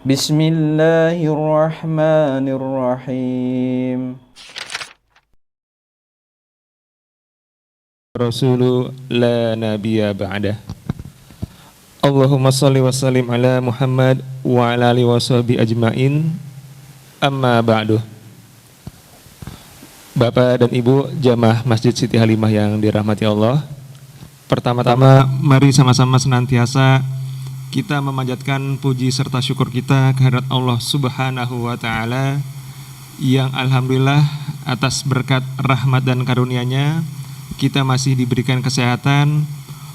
Bismillahirrahmanirrahim. Rasulu la nabiyya ba'dah. Allahumma salli wa sallim ala Muhammad wa ala alihi wa sahbihi ajmain. Amma ba'du. Bapak dan Ibu jamaah Masjid Siti Halimah yang dirahmati Allah, pertama-tama mari sama-sama senantiasa kita memanjatkan puji serta syukur kita kehadirat Allah Subhanahu wa Ta'ala yang alhamdulillah atas berkat rahmat dan karunia-Nya kita masih diberikan kesehatan,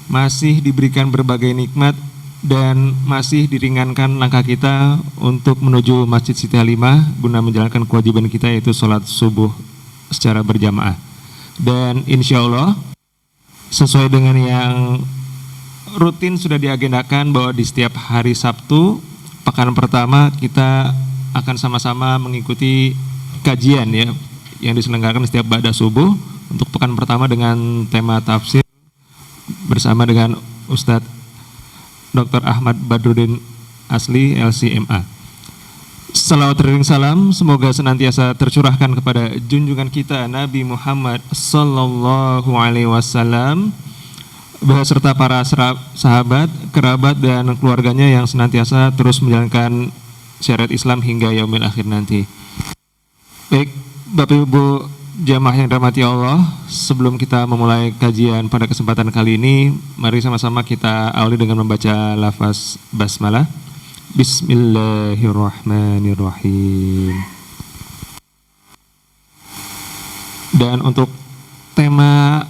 masih diberikan berbagai nikmat, dan masih diringankan langkah kita untuk menuju Masjid Siti Halimah guna menjalankan kewajiban kita, yaitu sholat subuh secara berjamaah. Dan insya Allah sesuai dengan yang rutin sudah diagendakan bahwa di setiap hari Sabtu pekan pertama kita akan sama-sama mengikuti kajian ya yang diselenggarakan setiap ba'da subuh untuk pekan pertama dengan tema tafsir bersama dengan Ustadz Dr. Ahmad Badruddin Asli LCMA. Salawat dan salam semoga senantiasa tercurahkan kepada junjungan kita Nabi Muhammad sallallahu alaihi wasallam beserta para sahabat, kerabat dan keluarganya yang senantiasa terus menjalankan syariat Islam hingga yaumil akhir nanti. Baik, Bapak Ibu jamaah yang dirahmati Allah, sebelum kita memulai kajian pada kesempatan kali ini, mari sama-sama kita awali dengan membaca lafaz basmalah. Bismillahirrahmanirrahim. Dan untuk tema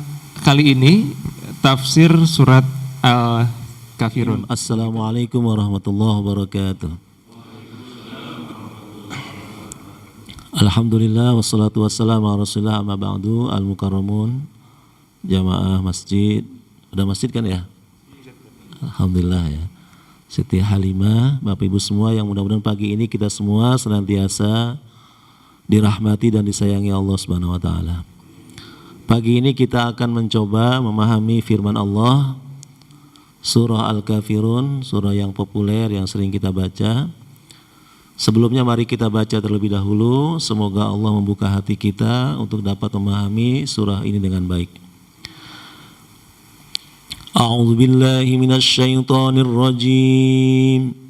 kali ini tafsir surat Al-Kafirun. Assalamualaikum warahmatullahi wabarakatuh. Alhamdulillah wassalatu wassalamu ala rasulillah amma ba'du. Al-Mukarramun jamaah masjid. Udah masjid kan ya? Alhamdulillah ya. Siti Halimah, Bapak Ibu semua yang mudah-mudahan pagi ini kita semua senantiasa dirahmati dan disayangi Allah Subhanahu wa taala. Pagi ini kita akan mencoba memahami firman Allah, surah Al-Kafirun, surah yang populer yang sering kita baca. Sebelumnya mari kita baca terlebih dahulu, semoga Allah membuka hati kita untuk dapat memahami surah ini dengan baik. A'udzu billahi minasy syaithanir rajim.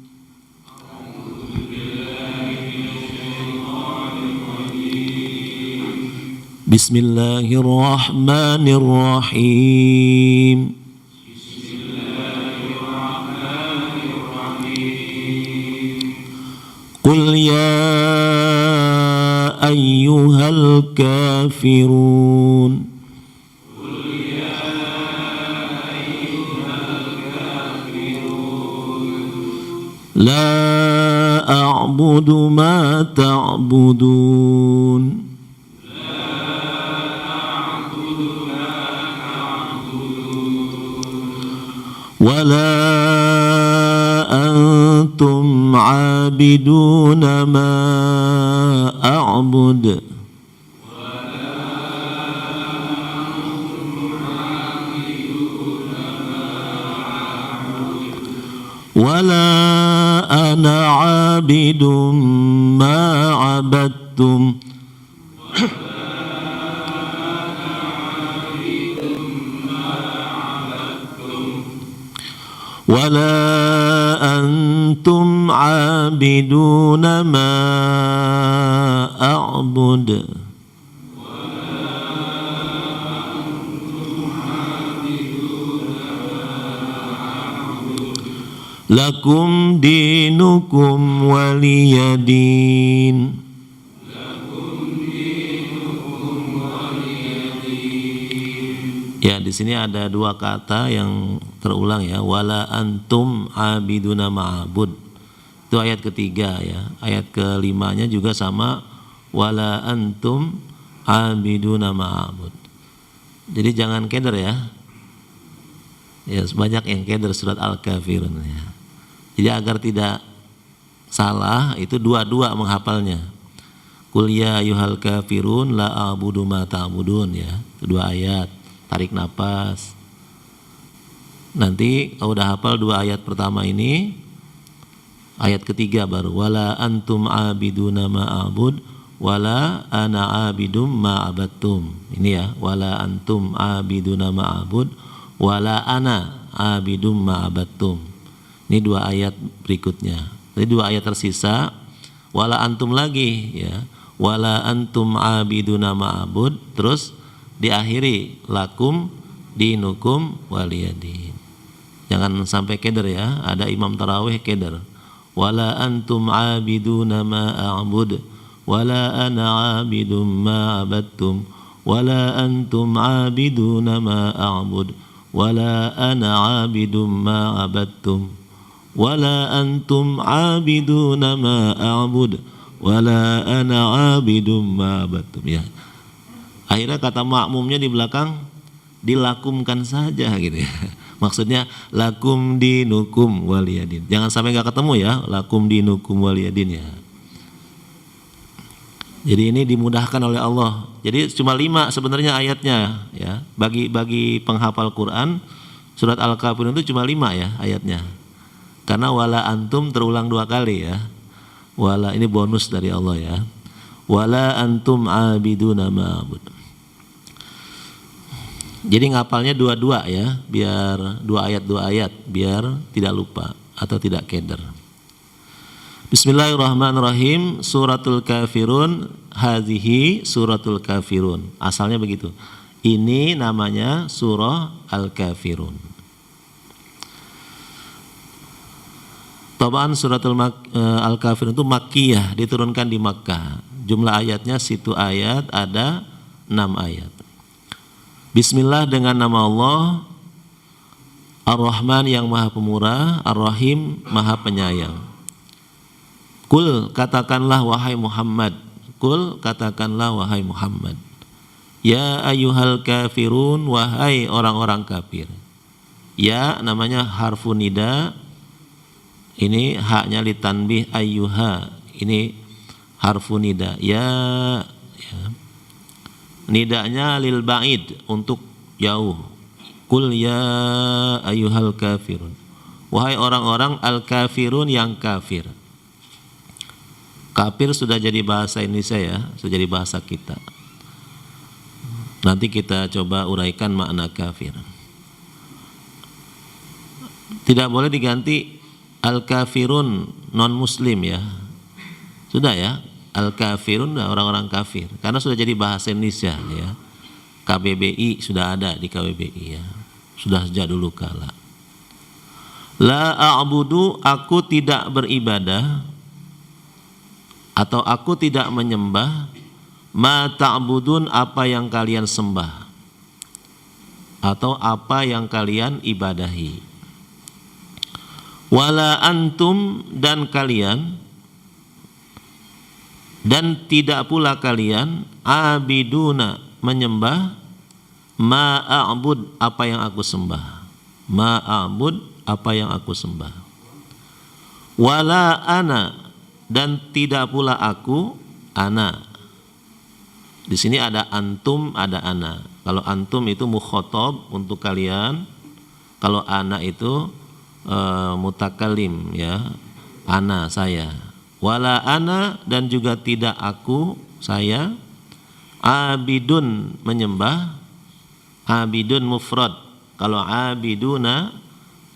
Bismillahirrahmanirrahim. Qul ya ayyuhal kafirun. La a'budu ma ta'budun. Wala antum 'abiduna ma a'bud. Wala ana 'abidum ma 'abadtum. Wala antum 'abiduna ma a'bud. Lakum dinukum waliyadin. Ya, di sini ada dua kata yang terulang ya, wala antum abiduna ma'bud. Itu ayat ketiga ya. Ayat kelimanya juga sama, wala antum abiduna ma'bud. Jadi jangan keder ya. Ya, banyak yang keder surat Al-Kafirun ya. Jadi agar tidak salah itu dua-dua menghafalnya. Qul ya ayyuhal kafirun la a'budu ma ta'budun ya. Kedua ayat. Tarik napas. Nanti kalau udah hafal dua ayat pertama ini, Ayat ketiga baru wala antum abiduna ma a'bud wala ana abidum ma abattum. Ini ya, wala antum abiduna ma a'bud wala ana abidum ma abattum. Ini dua ayat berikutnya. Jadi dua ayat tersisa wala antum lagi ya. Wala antum abiduna ma a'bud, terus diakhiri lakum dinukum waliyadin. Jangan sampai keder ya, ada imam tarawih keder. Wala antum abiduna ma a'bud wala ana abidum ma abattum wala antum abiduna ma a'bud wala ana abidum ma abattum wala antum abiduna ma a'bud wala ana abidum ma abattum. Ya. Akhirnya kata makmumnya di belakang dilakumkan saja gitu ya. Maksudnya lakum dinukum waliyadin. Jangan sampai nggak ketemu ya, lakum dinukum waliyadin ya. Jadi ini dimudahkan oleh Allah. Jadi cuma 5 sebenarnya ayatnya ya. Bagi penghafal Quran surat Al-Kafirun itu cuma 5 ya ayatnya. Karena wala antum terulang 2 kali ya. Wala ini bonus dari Allah ya. Wala antum abiduna ma'bud. Jadi ngapalnya 2 ya, biar 2 ayat biar tidak lupa atau tidak keder. Bismillahirrahmanirrahim. Suratul Kafirun, hadhihi suratul Kafirun. Asalnya begitu. Ini namanya surah Al-Kafirun. Tabaan suratul Al-Kafirun itu Makkiyah, diturunkan di Makkah. Jumlah ayatnya situ ayat ada 6 ayat. Bismillah dengan nama Allah, Ar-Rahman yang maha pemurah, Ar-Rahim maha penyayang. Kul katakanlah wahai Muhammad, kul katakanlah wahai Muhammad. Ya ayyuhal kafirun, wahai orang-orang kafir. Ya namanya harfu nida, ini haknya litanbih ayyuha, ini harfu nida. Ya. Nidanya lil ba'id, untuk jauh. Kul ya ayyuhal kafirun, wahai orang-orang al-kafirun yang kafir. Kafir sudah jadi bahasa Indonesia ya, sudah jadi bahasa kita. Nanti kita coba uraikan makna kafir. Tidak boleh diganti al-kafirun non muslim ya. Sudah ya, al-kafirun orang-orang kafir, karena sudah jadi bahasa Indonesia ya. KBBI sudah ada di KBBI ya, sudah sejak dulu kala. La a'budu, aku tidak beribadah atau aku tidak menyembah, ma ta'budun, apa yang kalian sembah atau apa yang kalian ibadahi. Wala antum, dan kalian, dan tidak pula kalian, abiduna, menyembah, ma'abud, apa yang aku sembah. Ma'abud, apa yang aku sembah. Wala ana, dan tidak pula aku, ana. Di sini ada antum, ada ana. Kalau antum itu mukhotob untuk kalian, kalau ana itu mutakalim ya, ana saya. Wala ana, dan juga tidak aku, saya, abidun, menyembah. Abidun mufrad, kalau abiduna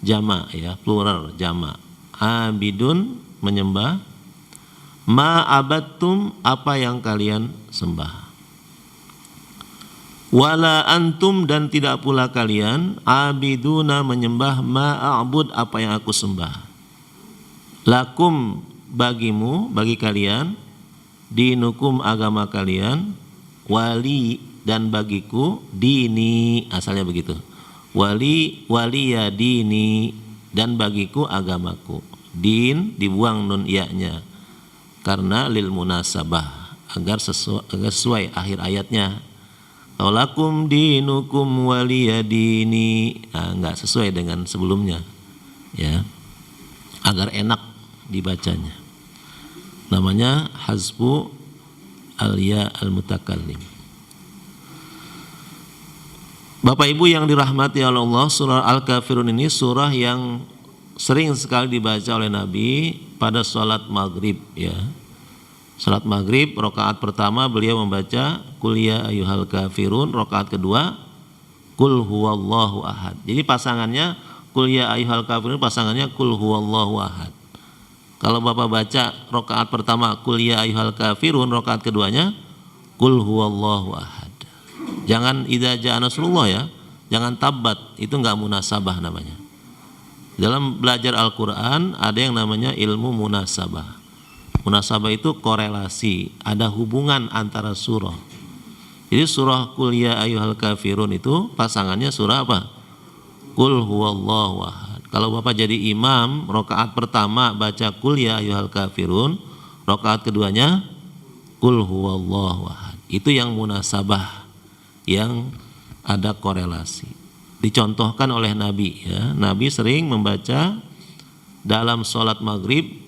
jama ya, plural jama. Abidun, menyembah. Ma'abattum, apa yang kalian sembah. Wala antum, dan tidak pula kalian, abiduna, menyembah, ma'abud, apa yang aku sembah. Lakum, bagimu, bagi kalian, dinukum, agama kalian, wali, dan bagiku, dini, asalnya begitu. Waliya dini, dan bagiku agamaku. Din dibuang nun iya-nya karena lil munasabah, agar sesuai akhir ayatnya. Lakum dinukum waliya dini, enggak sesuai dengan sebelumnya ya, agar enak dibacanya. Namanya hazfu al-ya al-mutakallim. Bapak Ibu yang dirahmati Allah, surah Al-Kafirun ini surah yang sering sekali dibaca oleh Nabi pada sholat maghrib ya. Sholat maghrib rakaat pertama beliau membaca Qul ya ayyuhal kafirun, rakaat kedua Qul huwallahu ahad. Jadi pasangannya Qul ya ayyuhal kafirun, pasangannya Qul huwallahu ahad. Kalau Bapak baca rakaat pertama Qul ya ayyuhal kafirun, rakaat keduanya Qul huwallahu ahad. Jangan idza jaa nasrullah ya, jangan tabat, itu enggak munasabah namanya. Dalam belajar Al-Qur'an ada yang namanya ilmu munasabah. Munasabah itu korelasi, ada hubungan antara surah. Jadi surah Qul ya ayyuhal kafirun itu pasangannya surah apa? Qul huwallahu ahad. Kalau Bapak jadi imam, rakaat pertama baca Qul ya ayyuhal kafirun, rakaat keduanya Qul huwallahu ahad. Itu yang munasabah, yang ada korelasi. Dicontohkan oleh Nabi ya. Nabi sering membaca dalam sholat maghrib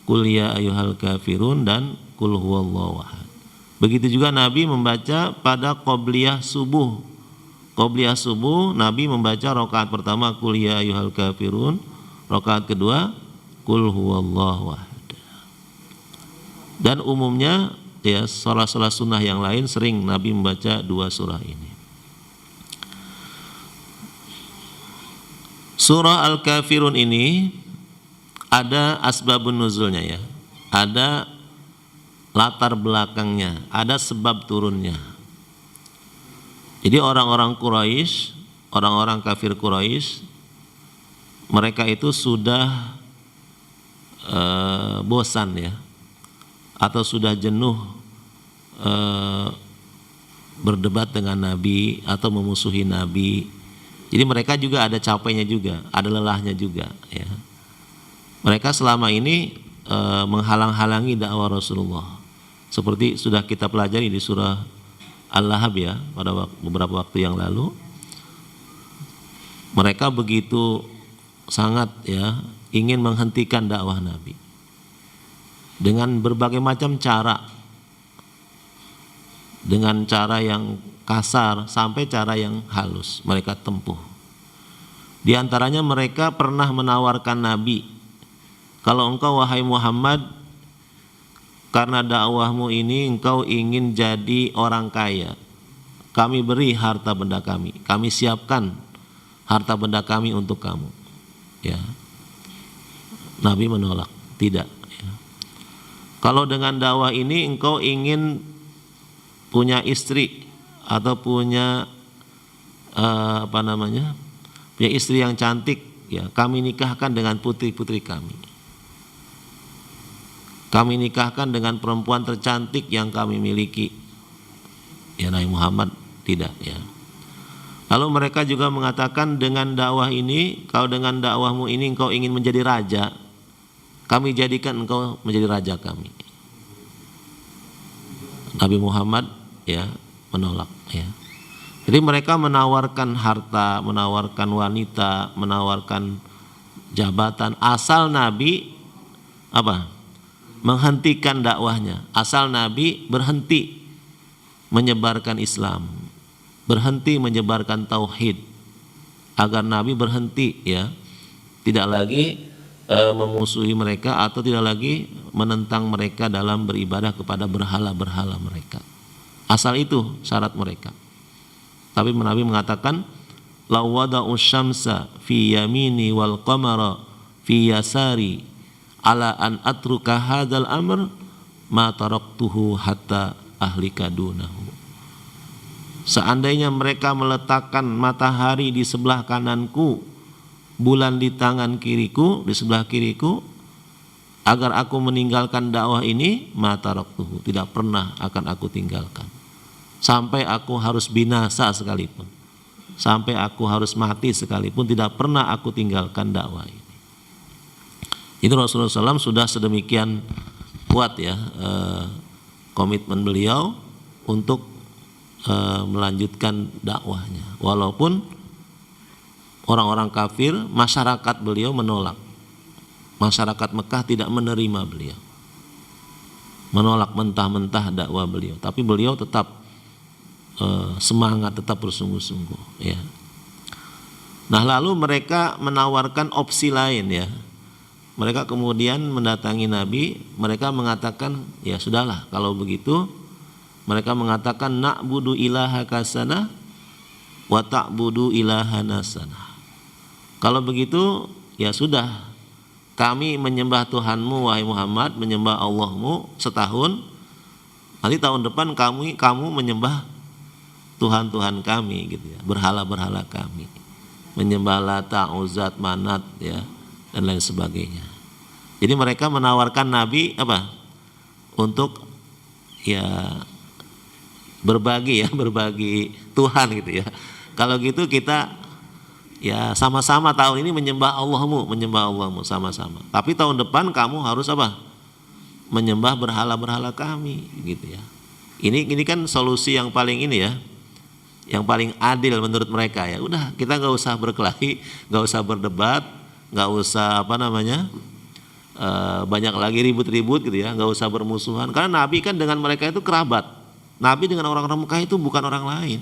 Qul ya ayyuhal kafirun dan Qul huwallahu ahad. Begitu juga Nabi membaca pada qobliyah subuh. Qobliyah subuh Nabi membaca rakaat pertama Qul ya ayyuhal kafirun, rakaat kedua Qul huwallahu ahad. Dan umumnya ya sholat-sholat sunnah yang lain sering Nabi membaca dua surah ini. Surah Al-Kafirun ini ada asbabun nuzulnya ya, ada latar belakangnya, ada sebab turunnya. Jadi orang-orang Quraisy, orang-orang kafir Quraisy, mereka itu sudah bosan ya, atau sudah jenuh berdebat dengan Nabi atau memusuhi Nabi. Jadi mereka juga ada capeknya juga, ada lelahnya juga ya. Mereka selama ini menghalang-halangi dakwah Rasulullah. Seperti sudah kita pelajari di surah Al-Lahab ya, pada beberapa waktu yang lalu. Mereka begitu sangat ya ingin menghentikan dakwah Nabi dengan berbagai macam cara, dengan cara yang kasar sampai cara yang halus mereka tempuh. Di antaranya mereka pernah menawarkan Nabi, kalau engkau wahai Muhammad, karena dakwahmu ini engkau ingin jadi orang kaya, kami beri harta benda kami siapkan harta benda kami untuk kamu ya. Nabi menolak, tidak ya. Kalau dengan dakwah ini engkau ingin punya istri atau punya punya istri yang cantik ya, kami nikahkan dengan putri-putri kami. Kami nikahkan dengan perempuan tercantik yang kami miliki. Ya Nabi Muhammad tidak ya. Lalu mereka juga mengatakan dengan dakwah ini, kalau dengan dakwahmu ini engkau ingin menjadi raja, kami jadikan engkau menjadi raja kami. Nabi Muhammad ya menolak ya. Jadi mereka menawarkan harta, menawarkan wanita, menawarkan jabatan, asal Nabi apa? Menghentikan dakwahnya, asal Nabi berhenti menyebarkan Islam, berhenti menyebarkan tauhid, agar Nabi berhenti ya, tidak lagi memusuhi mereka atau tidak lagi menentang mereka dalam beribadah kepada berhala-berhala mereka. Asal itu syarat mereka. Tapi Nabi mengatakan, "Law wada'u syamsa fi yamini wal qamara fi yasari ala an atruka hadzal amr ma taraktuhu hatta ahlika dunahu." Seandainya mereka meletakkan matahari di sebelah kananku, bulan di tangan kiriku, di sebelah kiriku, agar aku meninggalkan dakwah ini, ma taraktuhu, tidak pernah akan aku tinggalkan. Sampai aku harus binasa sekalipun, sampai aku harus mati sekalipun, tidak pernah aku tinggalkan dakwah ini. Itu Rasulullah SAW sudah sedemikian kuat ya komitmen beliau untuk melanjutkan dakwahnya, walaupun orang-orang kafir, masyarakat beliau menolak. Masyarakat Mekah tidak menerima beliau, menolak mentah-mentah dakwah beliau, tapi beliau tetap semangat, tetap bersungguh-sungguh ya. Nah, lalu mereka menawarkan opsi lain ya. Mereka kemudian mendatangi Nabi, mereka mengatakan, ya sudahlah kalau begitu, mereka mengatakan na'budu ilahaka sana wa ta'budu ilahana sana. Kalau begitu, ya sudah, kami menyembah Tuhanmu wahai Muhammad, menyembah Allahmu setahun. Nanti tahun depan kamu menyembah Tuhan-Tuhan kami gitu ya, berhala-berhala kami. Menyembah Lata, Uzat, Manat ya, dan lain sebagainya. Jadi mereka menawarkan Nabi apa? Untuk ya berbagi Tuhan gitu ya. Kalau gitu kita ya sama-sama tahun ini menyembah Allahmu sama-sama. Tapi tahun depan kamu harus apa? Menyembah berhala-berhala kami gitu ya. Ini kan solusi yang paling ini ya, yang paling adil menurut mereka ya. Udah, kita nggak usah berkelahi, nggak usah berdebat, nggak usah banyak lagi ribut-ribut gitu ya, nggak usah bermusuhan. Karena Nabi kan dengan mereka itu kerabat. Nabi dengan orang-orang Mekah itu bukan orang lain.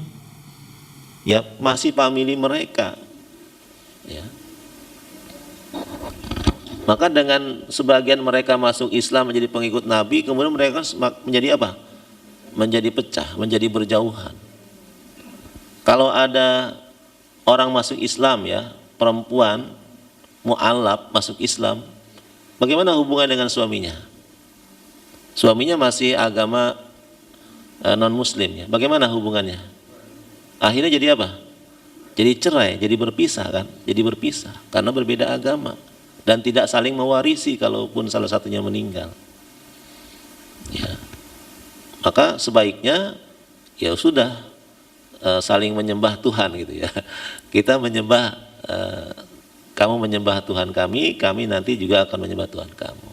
Ya masih famili mereka. Ya. Maka dengan sebagian mereka masuk Islam menjadi pengikut Nabi, kemudian mereka menjadi apa? Menjadi pecah, menjadi berjauhan. Kalau ada orang masuk Islam ya, perempuan mu'allab masuk Islam, bagaimana hubungan dengan suaminya? Suaminya masih agama non-muslim ya. Bagaimana hubungannya? Akhirnya jadi apa? Jadi cerai, jadi berpisah kan? Jadi berpisah karena berbeda agama dan tidak saling mewarisi kalaupun salah satunya meninggal. Ya. Maka sebaiknya ya sudah saling menyembah Tuhan gitu ya. Kita menyembah kamu menyembah Tuhan kami nanti juga akan menyembah Tuhan kamu.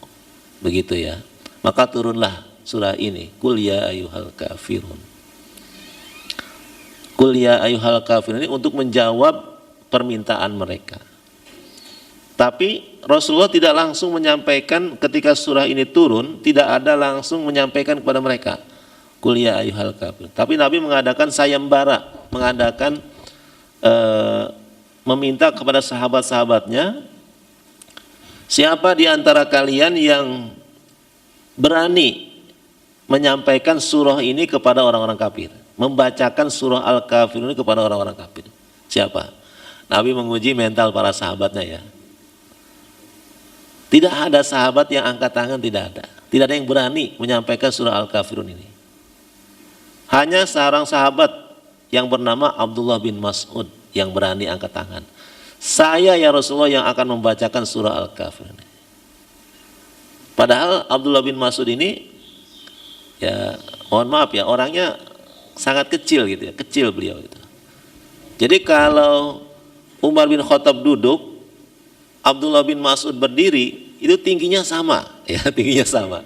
Begitu ya. Maka turunlah surah ini, Qul ya ayyuhal kafirun. Qul ya ayyuhal kafirun ini untuk menjawab permintaan mereka. Tapi Rasulullah tidak langsung menyampaikan ketika surah ini turun, tidak ada langsung menyampaikan kepada mereka Qul ya ayyuhal kafirun. Tapi Nabi mengadakan sayembara, meminta kepada sahabat-sahabatnya, siapa di antara kalian yang berani menyampaikan surah ini kepada orang-orang kafir, membacakan surah Al-Kafirun ini kepada orang-orang kafir. Siapa? Nabi menguji mental para sahabatnya ya. Tidak ada sahabat yang angkat tangan, tidak ada. Tidak ada yang berani menyampaikan surah Al-Kafirun ini. Hanya seorang sahabat yang bernama Abdullah bin Mas'ud yang berani angkat tangan. Saya ya Rasulullah yang akan membacakan surah Al-Kafirun. Padahal Abdullah bin Mas'ud ini ya mohon maaf ya, orangnya sangat kecil gitu ya, kecil beliau itu. Jadi kalau Umar bin Khattab duduk, Abdullah bin Mas'ud berdiri, itu tingginya sama ya, tingginya sama.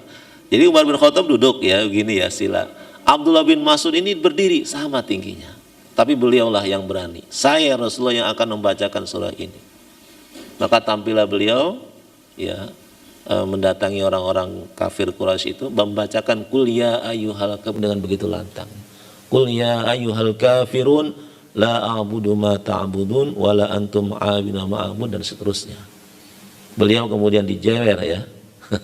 Jadi Umar bin Khattab duduk ya begini ya, sila. Abdullah bin Mas'ud ini berdiri sama tingginya. Tapi beliaulah yang berani. Saya Rasulullah yang akan membacakan surah ini. Maka tampillah beliau ya, mendatangi orang-orang kafir Quraisy itu, membacakan Qul ya ayyuhal kafirun dengan begitu lantang. Qul ya ayyuhal kafirun la a'budu ma ta'budun wa la antum 'abiduna ma a'bud, dan seterusnya. Beliau kemudian dijewer ya,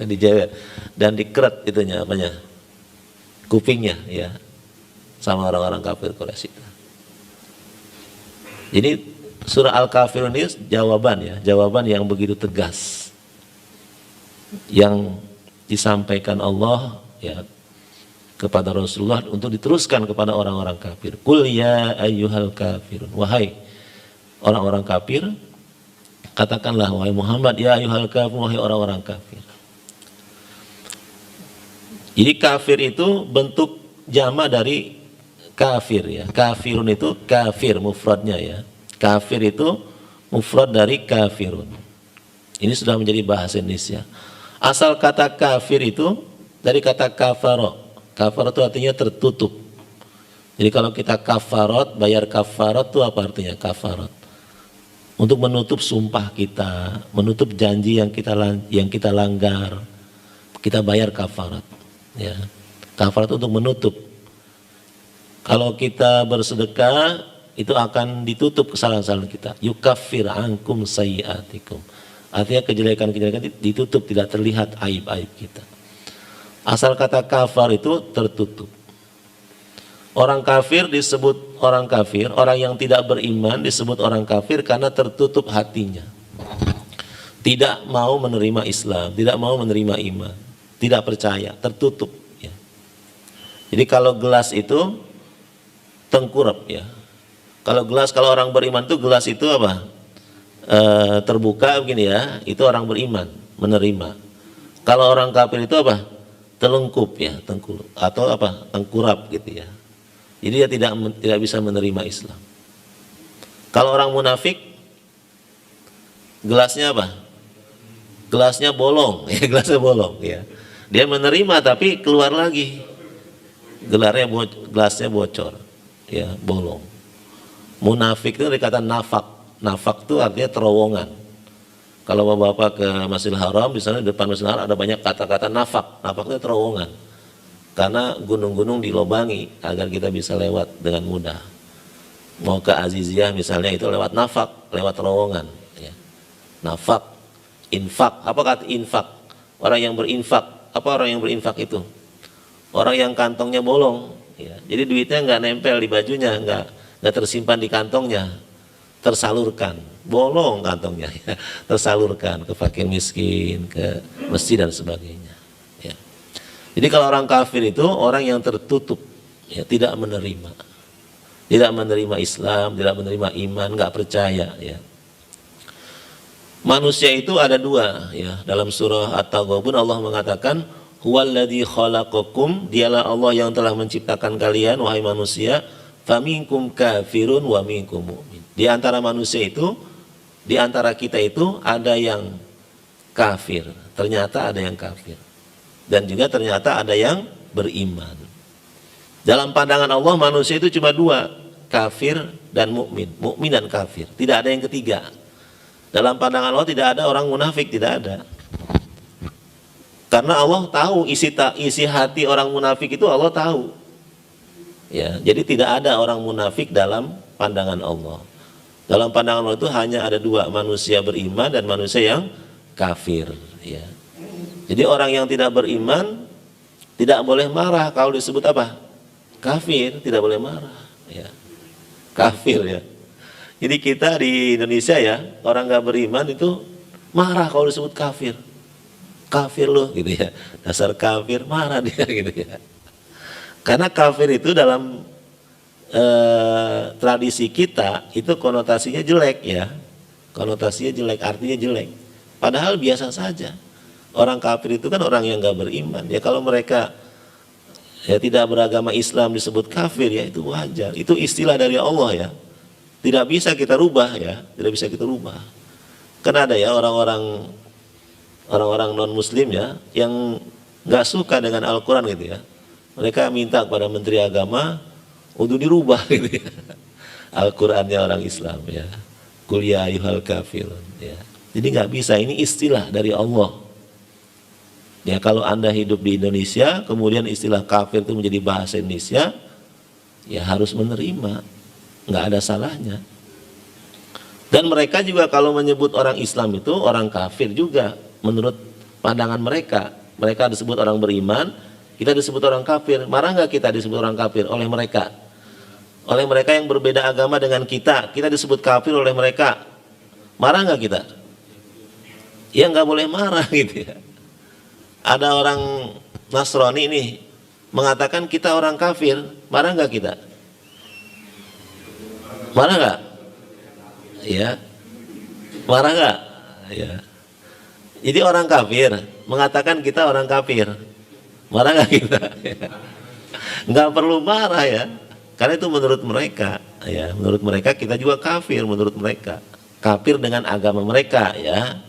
dijewer dan dikeret itunya apanya? Kupingnya ya, sama orang-orang kafir Quraisy itu. Jadi surah Al-Kafirun ini jawaban yang begitu tegas yang disampaikan Allah ya kepada Rasulullah untuk diteruskan kepada orang-orang kafir. Qul ya ayyuhal kafirun, wahai orang-orang kafir, katakanlah wahai Muhammad, ya ayyuhal kafirun, wahai orang-orang kafir. Jadi kafir itu bentuk jama dari kafir ya. Kafirun itu kafir mufradnya ya. Kafir itu mufrad dari kafirun. Ini sudah menjadi bahasa Indonesia. Asal kata kafir itu dari kata kafaro. Kafaro itu artinya tertutup. Jadi kalau kita kafarot, bayar kafarot itu apa artinya kafarot? Untuk menutup sumpah kita, menutup janji yang kita langgar, kita bayar kafarat. Ya, kafarat untuk menutup. Kalau kita bersedekah, itu akan ditutup kesalahan-kesalahan kita. Yukaffir ankum sayyiatikum. Artinya kejelekan-kejelekan ditutup, tidak terlihat aib-aib kita. Asal kata kafar itu tertutup. Orang kafir disebut orang kafir, orang yang tidak beriman disebut orang kafir karena tertutup hatinya. Tidak mau menerima Islam, tidak mau menerima iman, tidak percaya, tertutup. Ya. Jadi kalau gelas itu tengkurap ya. Kalau orang beriman itu gelas itu apa? Terbuka begini ya, itu orang beriman menerima. Kalau orang kafir itu apa? Telungkup ya, tengkurap atau apa? Tengkurap gitu ya. Jadi dia tidak bisa menerima Islam. Kalau orang munafik gelasnya apa? Gelasnya bolong, ya gelasnya bolong ya. Dia menerima tapi keluar lagi. Gelasnya bocor. Ya, bolong. Munafik itu dikatakan nafak. Nafak itu artinya terowongan. Kalau bapak ke Masjidil Haram, di sana di depan Masjidil Haram ada banyak kata-kata nafak. Nafak itu terowongan. Karena gunung-gunung dilobangi agar kita bisa lewat dengan mudah. Mau ke Aziziyah misalnya itu lewat nafak, lewat terowongan. Ya. Nafak, infak. Apa kata infak? Orang yang berinfak. Apa orang yang berinfak itu? Orang yang kantongnya bolong. Ya. Jadi duitnya nggak nempel di bajunya, nggak tersimpan di kantongnya. Tersalurkan, bolong kantongnya, ya. Tersalurkan ke fakir miskin, ke masjid dan sebagainya. Ya. Jadi kalau orang kafir itu orang yang tertutup, ya, tidak menerima Islam, tidak menerima iman, nggak percaya. Ya. Manusia itu ada dua, ya. Dalam surah At-Taghabun Allah mengatakan, Huwaladzi khalaqakum, dialah Allah yang telah menciptakan kalian, wahai manusia, faminkum kafirun wa minkum mu'min. Di antara manusia itu, di antara kita itu ada yang kafir. Ternyata ada yang kafir. Dan juga ternyata ada yang beriman. Dalam pandangan Allah manusia itu cuma dua, kafir dan mukmin, mukmin dan kafir. Tidak ada yang ketiga. Dalam pandangan Allah tidak ada orang munafik, tidak ada. Karena Allah tahu isi hati orang munafik itu Allah tahu. Ya, jadi tidak ada orang munafik dalam pandangan Allah. Dalam pandangan Allah itu hanya ada dua, manusia beriman dan manusia yang kafir. Ya. Jadi orang yang tidak beriman tidak boleh marah kalau disebut apa? Kafir, tidak boleh marah. Ya. Kafir ya. Jadi kita di Indonesia ya, orang nggak beriman itu marah kalau disebut kafir. Kafir loh gitu ya. Dasar kafir, marah dia gitu ya. Karena kafir itu dalam tradisi kita itu konotasinya jelek ya, konotasinya jelek, artinya jelek. Padahal biasa saja. Orang kafir itu kan orang yang nggak beriman. Ya kalau mereka ya tidak beragama Islam disebut kafir ya itu wajar. Itu istilah dari Allah ya. Tidak bisa kita rubah ya, tidak bisa kita rubah. Kan ada ya orang-orang non Muslim ya yang nggak suka dengan Al-Quran gitu ya. Mereka minta kepada Menteri Agama untuk dirubah gitu ya. Al-Qur'annya orang Islam ya. Qul ya ayyuhal kafirun ya. Jadi nggak bisa, ini istilah dari Allah. Ya kalau Anda hidup di Indonesia, kemudian istilah kafir itu menjadi bahasa Indonesia, ya harus menerima. Nggak ada salahnya. Dan mereka juga kalau menyebut orang Islam itu orang kafir juga menurut pandangan mereka. Mereka disebut orang beriman, kita disebut orang kafir. Marah nggak kita disebut orang kafir oleh mereka? Oleh mereka yang berbeda agama dengan kita disebut kafir oleh mereka. Marah nggak kita? Ya nggak boleh marah gitu ya. Ada orang Nasrani nih mengatakan kita orang kafir, marah nggak kita? Marah nggak? Ya, marah nggak? Ya. Jadi orang kafir mengatakan kita orang kafir, marah nggak kita? Nggak perlu marah ya. Karena itu menurut mereka, ya, menurut mereka kita juga kafir menurut mereka. Kafir dengan agama mereka, ya,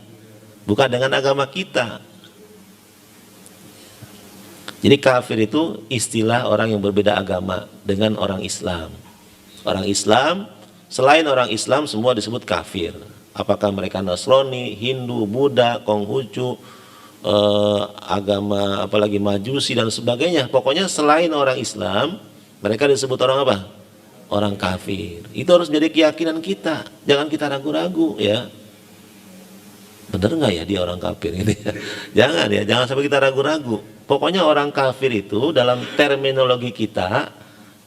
bukan dengan agama kita. Jadi kafir itu istilah orang yang berbeda agama dengan orang Islam. Orang Islam, selain orang Islam semua disebut kafir. Apakah mereka Nasrani, Hindu, Buddha, Konghucu, agama apalagi Majusi dan sebagainya. Pokoknya selain orang Islam, mereka disebut orang apa? orang kafir. Itu harus jadi keyakinan kita. Jangan kita ragu-ragu ya. Bener nggak ya dia orang kafir ini? Jangan ya, jangan sampai kita ragu-ragu. Pokoknya orang kafir itu dalam terminologi kita,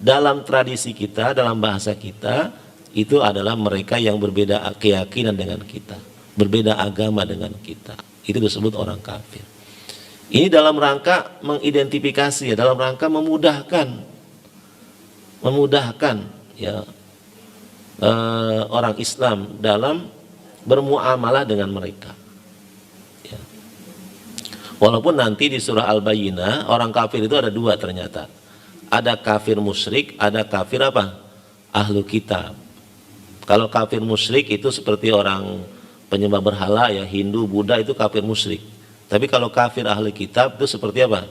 dalam tradisi kita, dalam bahasa kita, itu adalah mereka yang berbeda keyakinan dengan kita, berbeda agama dengan kita. Itu disebut orang kafir. Ini dalam rangka mengidentifikasi ya, dalam rangka memudahkan ya orang Islam dalam bermuamalah dengan mereka. Ya. Walaupun nanti di surah Al-Bayyinah orang kafir itu ada dua ternyata. Ada kafir musyrik, ada kafir apa? Ahlu kitab. Kalau kafir musyrik itu seperti orang penyembah berhala ya, Hindu, Buddha itu kafir musyrik. Tapi kalau kafir ahli kitab itu seperti apa?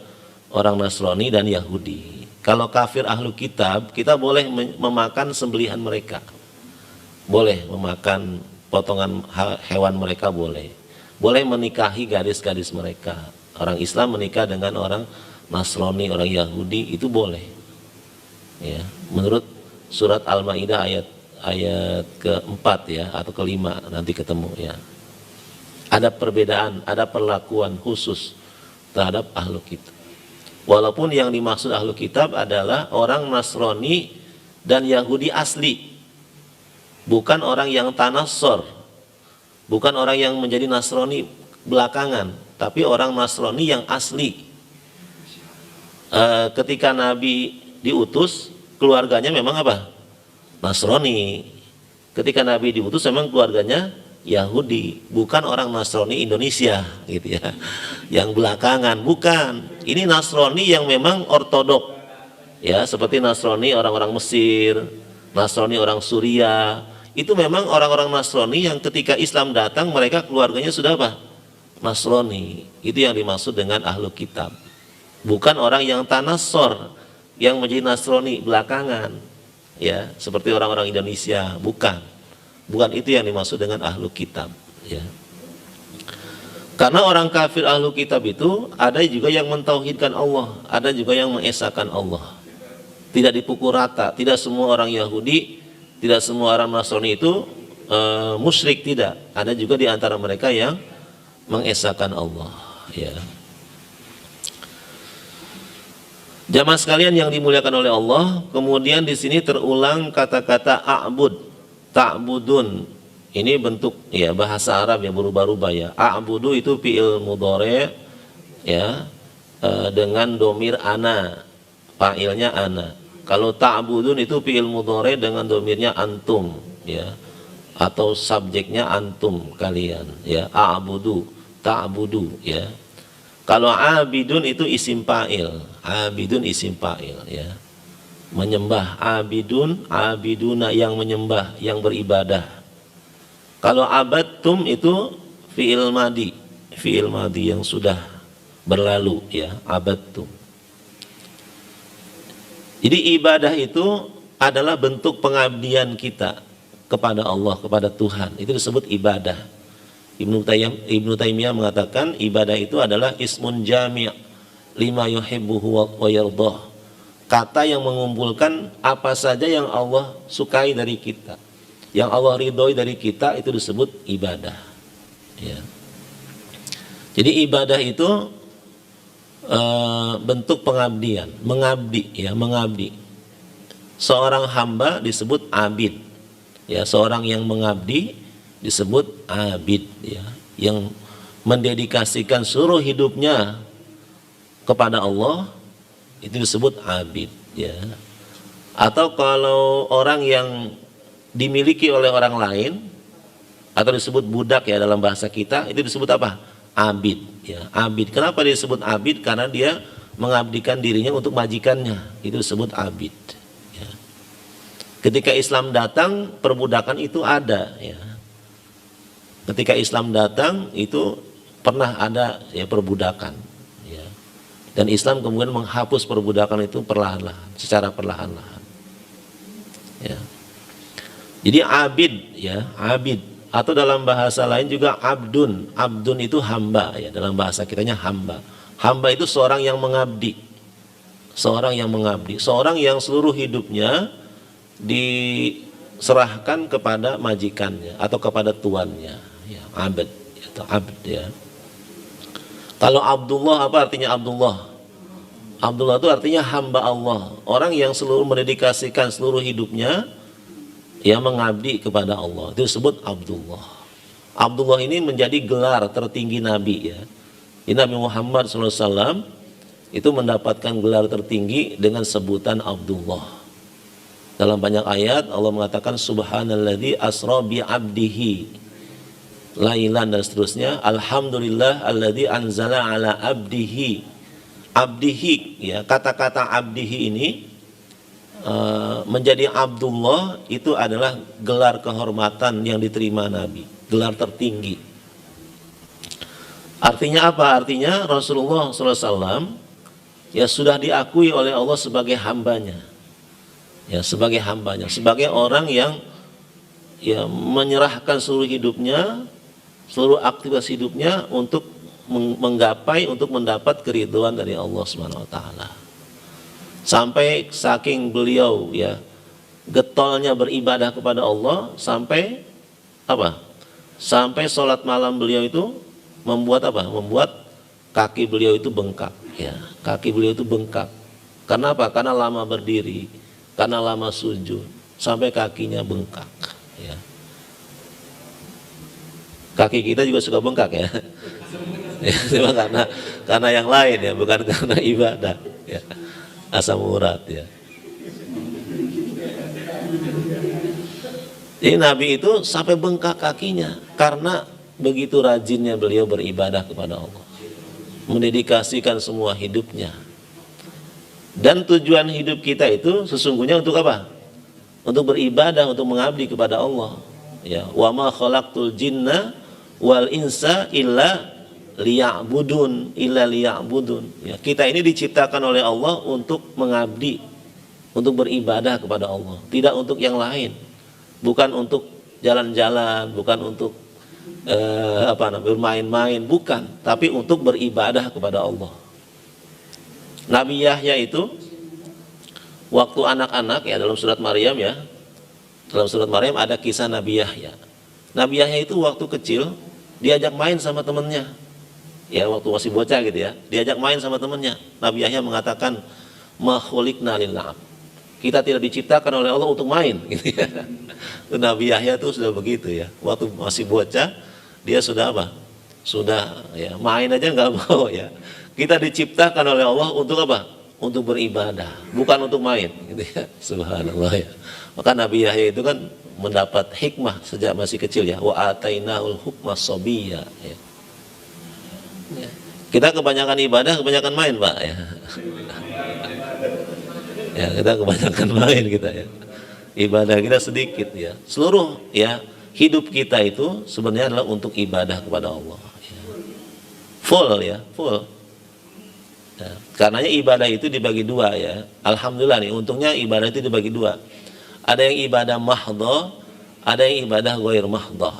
Orang Nasrani dan Yahudi. Kalau kafir ahlu kitab, kita boleh memakan sembelihan mereka. Boleh memakan potongan hewan mereka, boleh. Boleh menikahi gadis-gadis mereka. Orang Islam menikah dengan orang Nasrani, orang Yahudi, itu boleh. Ya, menurut surat Al-Maidah ayat keempat ya, atau kelima, nanti ketemu ya. Ada perbedaan, ada perlakuan khusus terhadap ahlu kitab. Walaupun yang dimaksud ahlu kitab adalah orang Nasrani dan Yahudi asli, bukan orang yang tanassor, bukan orang yang menjadi Nasrani belakangan, tapi orang Nasrani yang asli. Ketika Nabi diutus, keluarganya memang apa? Nasrani. Ketika Nabi diutus memang keluarganya Yahudi, bukan orang Nasrani Indonesia gitu ya, yang belakangan, bukan. Ini Nasrani yang memang ortodok ya, seperti Nasrani orang-orang Mesir, Nasrani orang Suriah. Itu memang orang-orang Nasrani yang ketika Islam datang mereka keluarganya sudah apa? Nasrani. Itu yang dimaksud dengan ahlu kitab, bukan orang yang tanassor, yang menjadi Nasrani belakangan ya, seperti orang-orang Indonesia, bukan itu yang dimaksud dengan ahlu kitab ya. Karena orang kafir ahlu kitab itu ada juga yang mentauhidkan Allah, ada juga yang mengesahkan Allah, tidak dipukul rata. Tidak semua orang Yahudi, tidak semua orang Nasrani itu musyrik, tidak. Ada juga di antara mereka yang mengesahkan Allah ya. Jamaah sekalian yang dimuliakan oleh Allah, kemudian di sini terulang kata-kata a'bud, ta'budun. Ini bentuk ya bahasa Arab yang berubah-ubah ya. A'budu itu fi'il mudhari ya, dengan domir ana, fa'ilnya ana. Kalau ta'budun itu fi'il mudhari dengan domirnya antum ya, atau subjeknya antum, kalian ya. A'budu, ta'budu ya. Kalau abidun itu isim fa'il, abidun isim fa'il ya. Menyembah, abidun, abiduna yang menyembah, yang beribadah. Kalau abadtum itu fi'il madi yang sudah berlalu ya, abadtum. Jadi ibadah itu adalah bentuk pengabdian kita kepada Allah, kepada Tuhan. Itu disebut ibadah. Ibnu Taimiyah mengatakan ibadah itu adalah ismun jami' lima yuhibbuhu wa yardah. Kata yang mengumpulkan apa saja yang Allah sukai dari kita, yang Allah ridhoi dari kita, itu disebut ibadah ya. Jadi ibadah itu bentuk pengabdian, mengabdi ya, mengabdi. Seorang hamba disebut abid ya, seorang yang mengabdi disebut abid ya, yang mendedikasikan seluruh hidupnya kepada Allah, itu disebut abid ya. Atau kalau orang yang dimiliki oleh orang lain, atau disebut budak ya dalam bahasa kita, itu disebut apa? Abid ya, abid. Kenapa dia disebut abid? Karena dia mengabdikan dirinya untuk majikannya, itu disebut abid ya. Ketika Islam datang, perbudakan itu ada ya. Ketika Islam datang itu pernah ada ya perbudakan ya. Dan Islam kemudian menghapus perbudakan itu perlahan-lahan, secara perlahan-lahan ya. Jadi abid ya, abid, atau dalam bahasa lain juga abdun. Abdun itu hamba ya, dalam bahasa kitanya hamba. Hamba itu seorang yang mengabdi, seorang yang mengabdi, seorang yang seluruh hidupnya diserahkan kepada majikannya atau kepada tuannya, ya, abd atau abd ya. Kalau Abdullah, apa artinya Abdullah? Abdullah itu artinya hamba Allah, orang yang mendedikasikan seluruh hidupnya yang mengabdi kepada Allah, itu disebut Abdullah. Abdullah ini menjadi gelar tertinggi Nabi ya. Ini Nabi Muhammad SAW itu mendapatkan gelar tertinggi dengan sebutan Abdullah. Dalam banyak ayat Allah mengatakan subhanalladzi asra bi abdihi lailan dan seterusnya. Alhamdulillah alladzi anzala ala abdihi. Abdihi ya, kata-kata abdihi ini menjadi Abdullah itu adalah gelar kehormatan yang diterima Nabi, gelar tertinggi. Artinya apa? Artinya Rasulullah SAW ya sudah diakui oleh Allah sebagai hambanya, ya sebagai hambanya, sebagai orang yang ya menyerahkan seluruh hidupnya, seluruh aktivitas hidupnya untuk menggapai, untuk mendapat keridhaan dari Allah Subhanahu Wa Taala. Sampai saking beliau ya getolnya beribadah kepada Allah, sampai apa? Sampai sholat malam beliau itu membuat apa? Membuat kaki beliau itu bengkak ya. Kaki beliau itu bengkak. Karena apa? Karena lama berdiri, karena lama sujud, sampai kakinya bengkak ya. Kaki kita juga suka bengkak ya. Ya, cuma karena yang lain ya, bukan karena ibadah ya. Asam urat ya. Jadi Nabi itu sampai bengkak kakinya karena begitu rajinnya beliau beribadah kepada Allah, mendedikasikan semua hidupnya. Dan tujuan hidup kita itu sesungguhnya untuk apa? Untuk beribadah, untuk mengabdi kepada Allah. Ya, wa ma khalaqtul jinna wal insa illa liya'budun. Ya, kita ini diciptakan oleh Allah untuk mengabdi, untuk beribadah kepada Allah, tidak untuk yang lain. Bukan untuk jalan-jalan, bukan untuk bermain-main, bukan, tapi untuk beribadah kepada Allah. Nabi Yahya itu waktu anak-anak ya, dalam surat Maryam ya, dalam surat Maryam ada kisah Nabi Yahya. Nabi Yahya itu waktu kecil diajak main sama temennya, ya waktu masih bocah gitu ya, diajak main sama temennya. Nabi Yahya mengatakan ma khuliqna lil'ab, kita tidak diciptakan oleh Allah untuk main gitu ya. Nabi Yahya itu sudah begitu ya, waktu masih bocah dia sudah apa? Sudah ya main aja nggak mau ya. Kita diciptakan oleh Allah untuk apa? Untuk beribadah, bukan untuk main gitu ya. Subhanallah ya. Maka Nabi Yahya itu kan mendapat hikmah sejak masih kecil ya. Wa atainahul hukma sabiyya ya. Ya. Kita kebanyakan ibadah, kebanyakan main, Pak ya. Ya, kita kebanyakan main kita ya. Ibadah kita sedikit ya. Seluruh ya hidup kita itu sebenarnya adalah untuk ibadah kepada Allah. Ya. Full ya, full. Ya. Karenanya ibadah itu dibagi dua ya. Alhamdulillah nih, untungnya ibadah itu dibagi dua. Ada yang ibadah mahdhah, ada yang ibadah ghair mahdhah.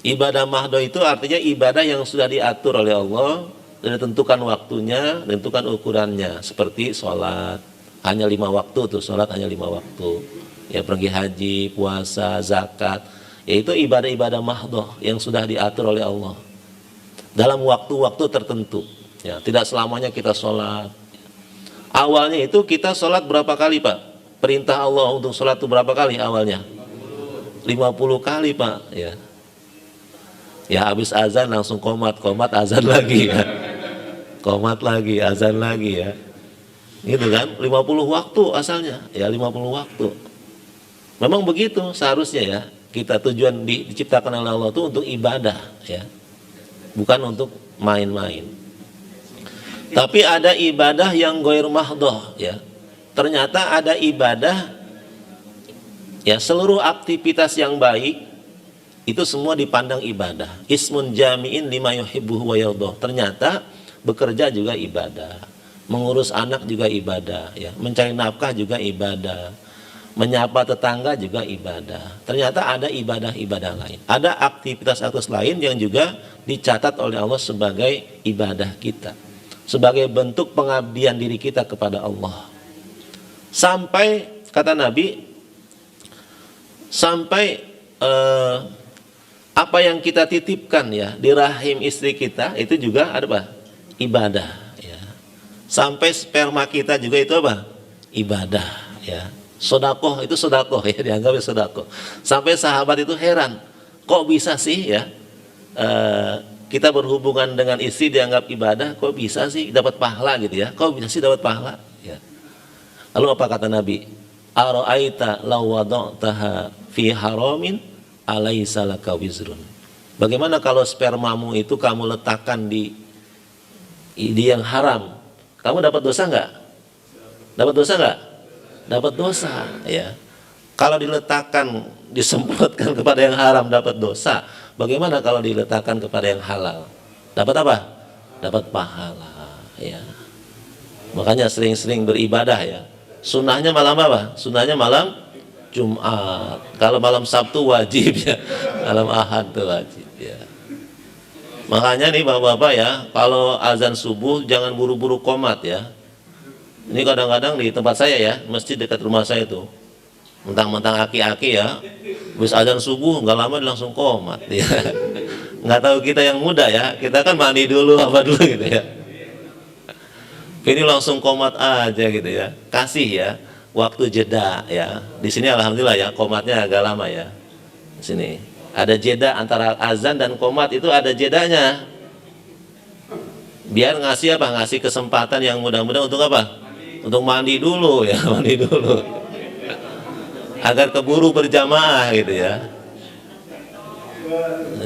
Ibadah mahdhah itu artinya ibadah yang sudah diatur oleh Allah, sudah ditentukan waktunya, ditentukan ukurannya, seperti sholat hanya 5 waktu tuh, sholat hanya 5 waktu. Ya, pergi haji, puasa, zakat, yaitu ibadah-ibadah mahdhah yang sudah diatur oleh Allah dalam waktu-waktu tertentu. Ya, tidak selamanya kita sholat. Awalnya itu kita sholat berapa kali, Pak? Perintah Allah untuk sholat itu berapa kali awalnya? 50 kali, Pak. Ya, ya habis azan langsung qomat azan lagi ya. Qomat lagi, azan lagi ya. Gitu kan? 50 waktu asalnya. Ya 50 waktu. Memang begitu seharusnya ya. Kita tujuan diciptakan oleh Allah itu untuk ibadah ya. Bukan untuk main-main. Tapi ada ibadah yang ghair mahdhah ya. Ternyata ada ibadah ya, seluruh aktivitas yang baik itu semua dipandang ibadah. Ismun jami'in lima yuhibbuhu wa yardha. Ternyata bekerja juga ibadah. Mengurus anak juga ibadah ya. Mencari nafkah juga ibadah. Menyapa tetangga juga ibadah. Ternyata ada ibadah-ibadah lain. Ada aktivitas-aktivitas lain yang juga dicatat oleh Allah sebagai ibadah kita, sebagai bentuk pengabdian diri kita kepada Allah. Sampai kata Nabi, sampai apa yang kita titipkan ya di rahim istri kita itu juga ada apa? Ibadah ya. Sampai sperma kita juga itu apa? Ibadah ya. Sodakoh itu sodakoh ya, dianggap sodakoh. Sampai sahabat itu heran, kok bisa sih ya kita berhubungan dengan istri dianggap ibadah, kok bisa sih dapat pahala gitu ya? Kok bisa sih dapat pahala? Ya. Lalu apa kata Nabi? Ara'aita law wada'taha fi haramin alaisa laka wizrun. Bagaimana kalau spermamu itu kamu letakkan di yang haram? Kamu dapat dosa nggak? Dapat dosa nggak? Dapat dosa ya. Kalau diletakkan, disemprotkan kepada yang haram dapat dosa. Bagaimana kalau diletakkan kepada yang halal? Dapat apa? Dapat pahala ya. Makanya sering-sering beribadah ya. Sunnahnya malam apa? Sunnahnya malam Jumat. Kalau malam Sabtu wajib ya. Malam Ahad itu wajib ya. Makanya nih bapak-bapak ya, kalau azan subuh jangan buru-buru qomat ya. Ini kadang-kadang di tempat saya ya, masjid dekat rumah saya itu, mentang-mentang aki-aki ya, habis azan subuh nggak lama langsung qomat ya. Nggak tahu kita yang muda ya, kita kan mandi dulu apa dulu gitu ya. Ini langsung qomat aja gitu ya. Kasih ya waktu jeda ya. Di sini alhamdulillah ya qomatnya agak lama ya. Di sini ada jeda antara azan dan qomat, itu ada jedanya. Biar ngasih apa? Ngasih kesempatan yang mudah-mudahan untuk apa? Untuk mandi dulu ya, mandi dulu. Agar keburu berjamaah gitu ya.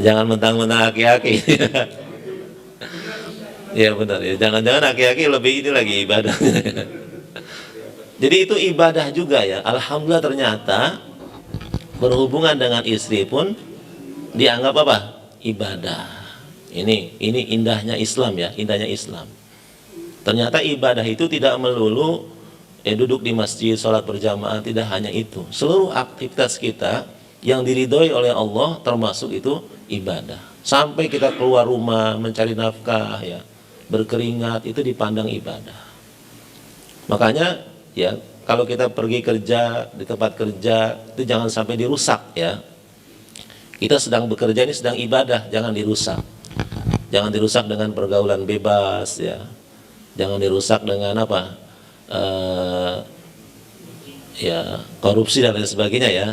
Jangan mentang-mentang aki-aki. Ya benar ya, jangan-jangan aki-aki lebih ini lagi ibadahnya. Jadi itu ibadah juga ya. Alhamdulillah ternyata berhubungan dengan istri pun dianggap apa? Ibadah. Ini indahnya Islam ya, indahnya Islam. Ternyata ibadah itu tidak melulu duduk di masjid, sholat berjamaah, tidak hanya itu. Seluruh aktivitas kita yang diridhoi oleh Allah termasuk itu ibadah. Sampai kita keluar rumah mencari nafkah ya, berkeringat, itu dipandang ibadah. Makanya ya kalau kita pergi kerja di tempat kerja itu jangan sampai dirusak ya. Kita sedang bekerja ini sedang ibadah, jangan dirusak. Jangan dirusak dengan pergaulan bebas ya. Jangan dirusak dengan apa? Ya korupsi dan lain sebagainya ya.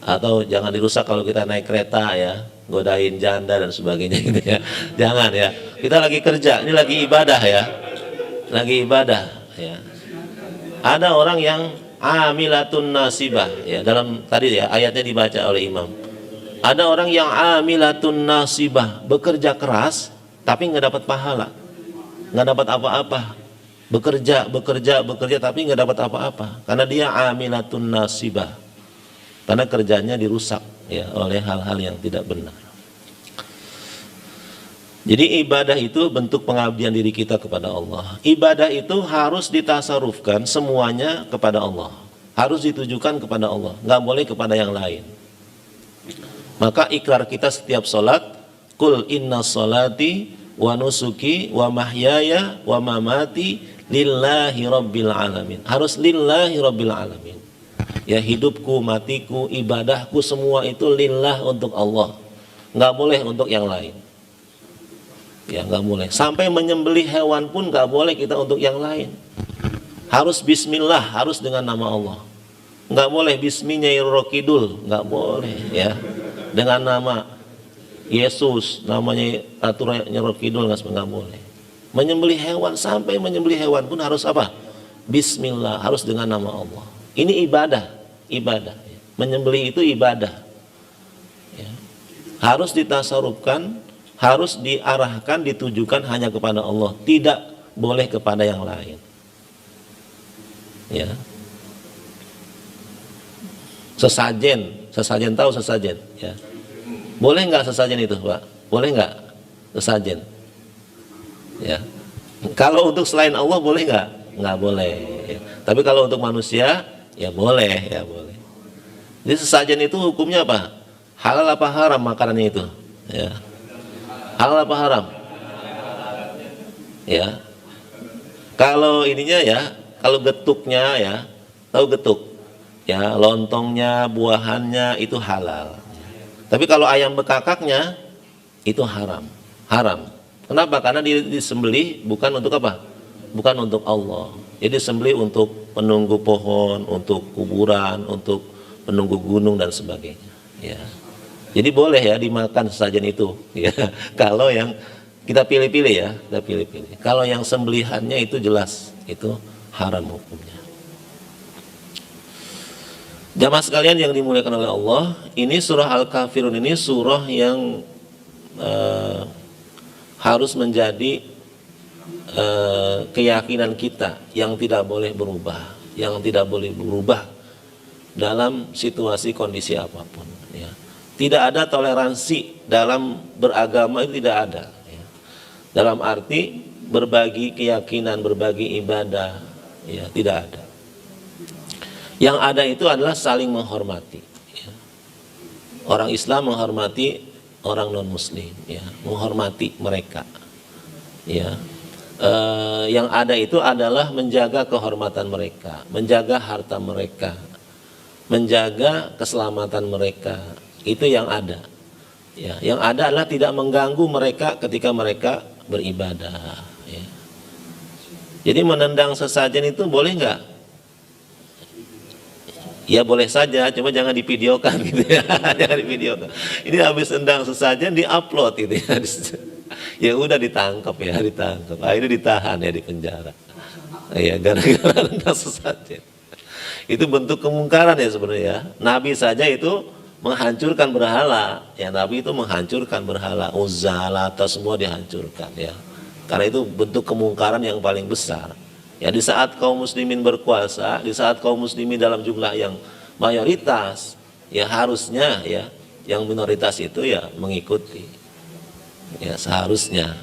Atau jangan dirusak kalau kita naik kereta ya, godain janda dan sebagainya gitu ya. Jangan ya. Kita lagi kerja, ini lagi ibadah ya. Lagi ibadah ya. Ada orang yang amilatun nasibah ya, dalam tadi ya ayatnya dibaca oleh imam. Ada orang yang amilatun nasibah, bekerja keras tapi nggak dapat pahala, nggak dapat apa-apa. Bekerja tapi nggak dapat apa-apa karena dia amilatun nasibah, karena kerjanya dirusak ya oleh hal-hal yang tidak benar. Jadi ibadah itu bentuk pengabdian diri kita kepada Allah. Ibadah itu harus ditasarufkan semuanya kepada Allah, harus ditujukan kepada Allah, nggak boleh kepada yang lain. Maka ikrar kita setiap sholat, kul inna sholati wa nusuki wa mahyaya wa mamati lillahi rabbil alamin. Harus lillahi rabbil alamin. Ya, hidupku, matiku, ibadahku semua itu lillah, untuk Allah. Nggak boleh untuk yang lain. Ya, nggak boleh. Sampai menyembelih hewan pun nggak boleh kita untuk yang lain. Harus bismillah, harus dengan nama Allah. Nggak boleh bisminya Rokidul, nggak boleh ya. Dengan nama Yesus, namanya aturan Rokidul nggak boleh. Menyembelih hewan, sampai menyembelih hewan pun harus apa? Bismillah, harus dengan nama Allah. Ini ibadah. Menyembelih itu ibadah. Ya. Harus ditasarufkan, harus diarahkan, ditujukan hanya kepada Allah, tidak boleh kepada yang lain. Ya. Sesajen tahu sesajen? Ya. Boleh nggak sesajen itu, Pak? Boleh nggak sesajen? Ya. Kalau untuk selain Allah boleh nggak? Nggak boleh. Ya. Tapi kalau untuk manusia, ya boleh, ya boleh. Jadi sesajen itu hukumnya apa? Halal apa haram makanannya itu? Ya. Halal apa haram? Ya. Kalau ininya ya, kalau getuknya ya, tahu getuk? ya, lontongnya, buahannya itu halal. Tapi kalau ayam bekakaknya itu haram. Haram. Kenapa? Karena disembelih bukan untuk apa? Bukan untuk Allah. Jadi disembelih untuk penunggu pohon, untuk kuburan, untuk penunggu gunung dan sebagainya. Ya. Jadi boleh ya dimakan sesajen itu. Ya. Kalau yang kita pilih-pilih ya, kita pilih-pilih. Kalau yang sembelihannya itu jelas itu haram hukumnya. Jamaah sekalian yang dimuliakan oleh Allah, ini surah Al-Kafirun ini surah yang harus menjadi keyakinan kita yang tidak boleh berubah, yang tidak boleh berubah dalam situasi kondisi apapun. Ya. Tidak ada toleransi dalam beragama, itu tidak ada. Ya. Dalam arti berbagi keyakinan, berbagi ibadah, ya tidak ada. Yang ada itu adalah saling menghormati. Ya. Orang Islam menghormati orang non Muslim, ya, menghormati mereka. Ya. Yang ada itu adalah menjaga kehormatan mereka, menjaga harta mereka, menjaga keselamatan mereka. Itu yang ada. Ya. Yang ada adalah tidak mengganggu mereka ketika mereka beribadah. Ya. Jadi menendang sesajen itu boleh nggak? Ya boleh saja, cuma jangan divideokan gitu ya. Jangan divideokan. Ini habis tendang sesajen diupload gitu ya. Ya udah ditangkap ya, ditangkap. Akhirnya ditahan ya di penjara. Ya gara-gara tendang sesajen. Itu bentuk kemungkaran ya sebenarnya. Nabi saja itu menghancurkan berhala. Ya Nabi itu menghancurkan berhala. Uzza, Lata semua dihancurkan ya. Karena itu bentuk kemungkaran yang paling besar. Ya di saat kaum muslimin berkuasa, di saat kaum muslimin dalam jumlah yang mayoritas, ya harusnya ya yang minoritas itu ya mengikuti. Ya seharusnya.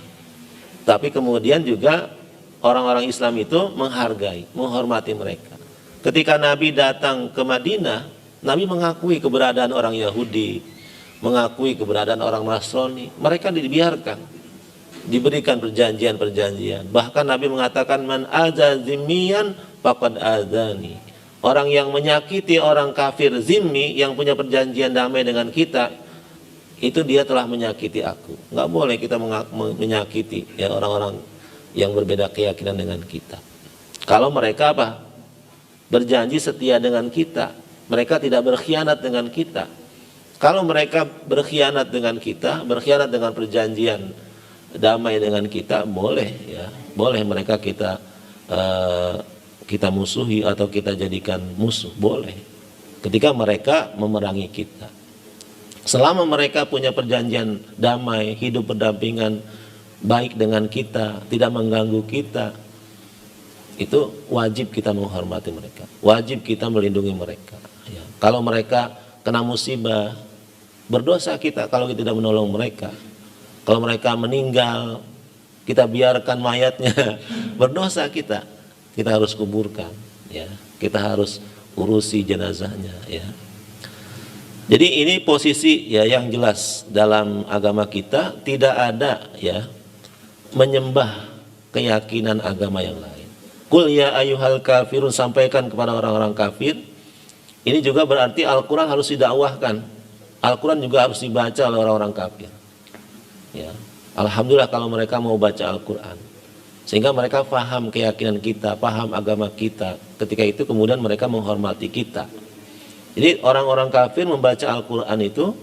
Tapi kemudian juga orang-orang Islam itu menghargai, menghormati mereka. Ketika Nabi datang ke Madinah, Nabi mengakui keberadaan orang Yahudi, mengakui keberadaan orang Nasrani. Mereka dibiarkan. Diberikan perjanjian-perjanjian. Bahkan Nabi mengatakan man adza zimmiyan faqad adzani. Orang yang menyakiti orang kafir zimmi yang punya perjanjian damai dengan kita, itu dia telah menyakiti aku. Enggak boleh kita menyakiti ya orang-orang yang berbeda keyakinan dengan kita. Kalau mereka apa? Berjanji setia dengan kita, mereka tidak berkhianat dengan kita. Kalau mereka berkhianat dengan kita, berkhianat dengan perjanjian damai dengan kita, boleh ya, boleh mereka kita musuhi atau kita jadikan musuh, boleh. Ketika mereka memerangi kita, selama mereka punya perjanjian damai, hidup berdampingan baik dengan kita, tidak mengganggu kita, itu wajib kita menghormati mereka, wajib kita melindungi mereka. Ya. Kalau mereka kena musibah, berdosa kita kalau kita tidak menolong mereka. Kalau mereka meninggal, kita biarkan mayatnya, berdosa kita. Kita harus kuburkan, ya. Kita harus urusi jenazahnya, ya. Jadi ini posisi ya yang jelas dalam agama kita, tidak ada ya menyembah keyakinan agama yang lain. Qul ya ayyuhal kafirun, sampaikan kepada orang-orang kafir. Ini juga berarti Al-Quran harus didakwahkan. Al-Quran juga harus dibaca oleh orang-orang kafir. Ya. Alhamdulillah kalau mereka mau baca Al-Quran, sehingga mereka paham keyakinan kita, paham agama kita. Ketika itu kemudian mereka menghormati kita. Jadi orang-orang kafir membaca Al-Quran itu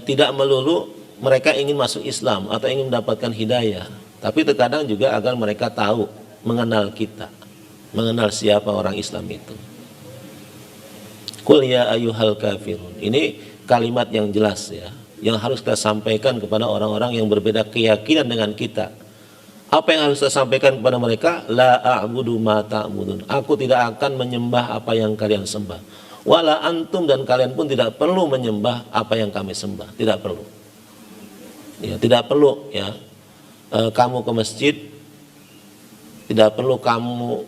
tidak melulu mereka ingin masuk Islam atau ingin mendapatkan hidayah, tapi terkadang juga agar mereka tahu, mengenal kita, mengenal siapa orang Islam itu. Qul ya ayyuhal kafirun. Ini kalimat yang jelas ya, yang harus kita sampaikan kepada orang-orang yang berbeda keyakinan dengan kita. Apa yang harus kita sampaikan kepada mereka? La a'budu ma ta'budun. Aku tidak akan menyembah apa yang kalian sembah. Wala antum, dan kalian pun tidak perlu menyembah apa yang kami sembah. Tidak perlu. Ya, tidak perlu ya. Kamu ke masjid, tidak perlu kamu